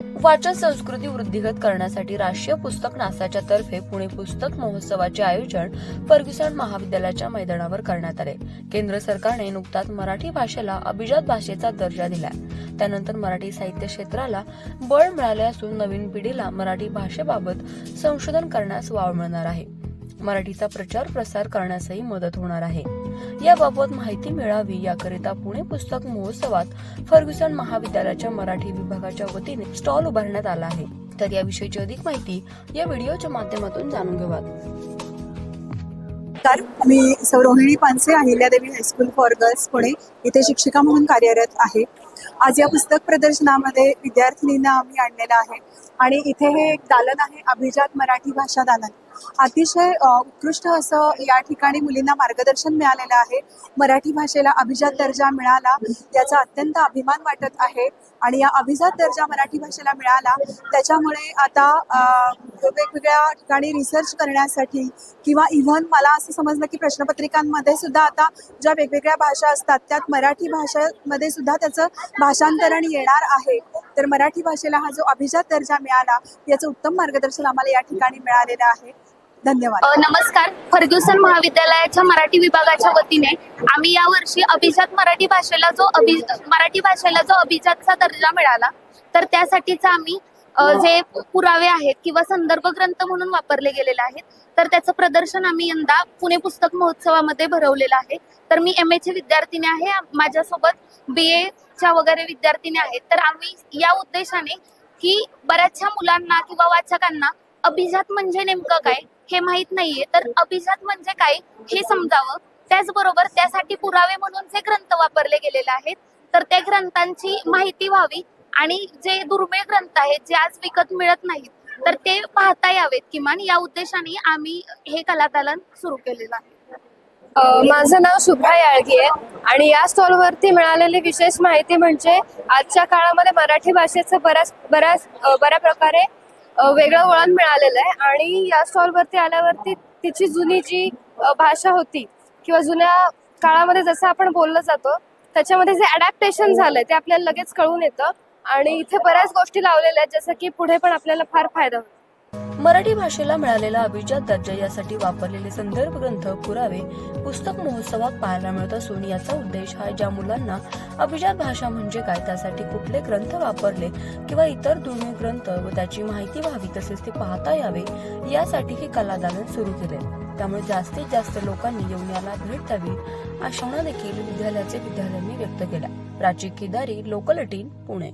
वाचन संस्कृती वृद्धिंगत करण्यासाठी राष्ट्रीय पुस्तक न्यासाच्या तर्फे पुणे पुस्तक महोत्सवाचे आयोजन फर्ग्युसन महाविद्यालयाच्या मैदानावर करण्यात आले। केंद्र सरकारने नुकताच मराठी भाषेला अभिजात भाषेचा दर्जा दिलाय। त्यानंतर मराठी साहित्य क्षेत्राला बळ मिळाले असून नवीन पिढीला मराठी भाषेबाबत संशोधन करण्यास वाव मिळणार आहे। मराठीचा प्रचार प्रसार करण्यासही मदत होणार आहे। याबाबत माहिती मिळावी याकरिता पुणे पुस्तक महोत्सवात फर्ग्युसन महाविद्यालयाच्या मराठी विभागाच्या वतीने स्टॉल उभारण्यात आला आहे। तर याविषयीची अधिक माहिती या व्हिडिओच्या माध्यमातून जाणून घेऊयात। तर मी सौ Rohini Panse, Ahilyadevi high school for girls Pune इथे शिक्षिका म्हणून कार्यरत आहे। आज या पुस्तक प्रदर्शनामध्ये विद्यार्थिनींना आम्ही आणलेलं आहे आणि इथे हे एक दालन आहे, अभिजात मराठी भाषा दालन। अतिशय उत्कृष्ट असं या ठिकाणी मुलींना मार्गदर्शन मिळालेलं आहे। मराठी भाषेला अभिजात दर्जा मिळाला याचा अत्यंत अभिमान वाटत आहे आणि या अभिजात दर्जा मराठी भाषेला मिळाला त्याच्यामुळे आता वेगवेगळ्या ठिकाणी रिसर्च करण्यासाठी किंवा इव्हन मला असं समजलं की प्रश्नपत्रिकांमध्ये सुद्धा आता ज्या वेगवेगळ्या भाषा असतात त्यात मराठी भाषेमध्ये सुद्धा त्याचं भाषांतरण येणार आहे। तर मराठी भाषेला हा जो अभिजात दर्जा मिळाला याचं उत्तम मार्गदर्शन आम्हाला या ठिकाणी मिळालेलं आहे। धन्यवाद। नमस्कार। फर्ग्युसन महाविद्यालयाच्या मराठी विभागाच्या वतीने आम्ही यावर्षी अभिजात मराठी भाषेला जो अभिजातचा दर्जा मिळाला तर त्यासाठीचा आम्ही जे पुरावे आहेत किंवा संदर्भ ग्रंथ म्हणून वापरले गेलेले आहेत तर त्याचं प्रदर्शन आम्ही यंदा पुणे पुस्तक महोत्सवामध्ये भरवलेलं आहे। तर मी MA ची विद्यार्थिनी आहे, माझ्यासोबत BA च्या वगैरे विद्यार्थिनी आहेत। तर आम्ही या उद्देशाने की बऱ्याचशा मुलांना किंवा वाचकांना अभिजात म्हणजे नेमकं काय हे माहित नाहीये, तर अभिजात म्हणजे काय हे समजावं। त्याचबरोबर त्यासाठी पुरावे म्हणून जे ग्रंथ वापरले गेलेले आहेत तर त्या ग्रंथांची माहिती व्हावी आणि जे दुर्मिळ ग्रंथ आहेत जे आज विकत मिळत नाहीत तर ते पाहता यावेत किमान, या उद्देशाने आम्ही हे कलादालन सुरू केलेलं आहे। माझं नाव शुभ्रा याळगी आहे आणि या स्टॉलवरती मिळालेली विशेष माहिती म्हणजे आजच्या काळामध्ये मराठी भाषेचं बऱ्या प्रकारे वेगळं वळण मिळालेलं आहे आणि या स्टॉलवरती आल्यावरती तिची जुनी जी भाषा होती किंवा जुन्या काळामध्ये जसं आपण बोललं जातो त्याच्यामध्ये जे अडॅप्टेशन झालंय ते आपल्याला लगेच कळून येतं आणि इथे बऱ्याच गोष्टी लावलेल्या आहेत जसं की पुढे पण आपल्याला फार फायदा होतो। मराठी भाषेला मिळालेला अभिजात दर्जा यासाठी वापरलेले संदर्भ ग्रंथ पुरावे पुस्तक महोत्सवात पाहायला मिळत असून याचा उद्देश हा ज्या मुलांना अभिजात भाषा म्हणजे काय, त्यासाठी कुठले ग्रंथ वापरले किंवा इतर दुर्मिळ ग्रंथ व त्याची माहिती व्हावी तसेच ते पाहता यावे यासाठी हे कलादालन सुरू केले। त्यामुळे जास्तीत जास्त लोकांनी येऊन याला भेट द्यावी अशा देखील विद्यालयाचे विद्यार्थ्यांनी व्यक्त केल्या। प्राची केदारी, लोकल 18 पुणे।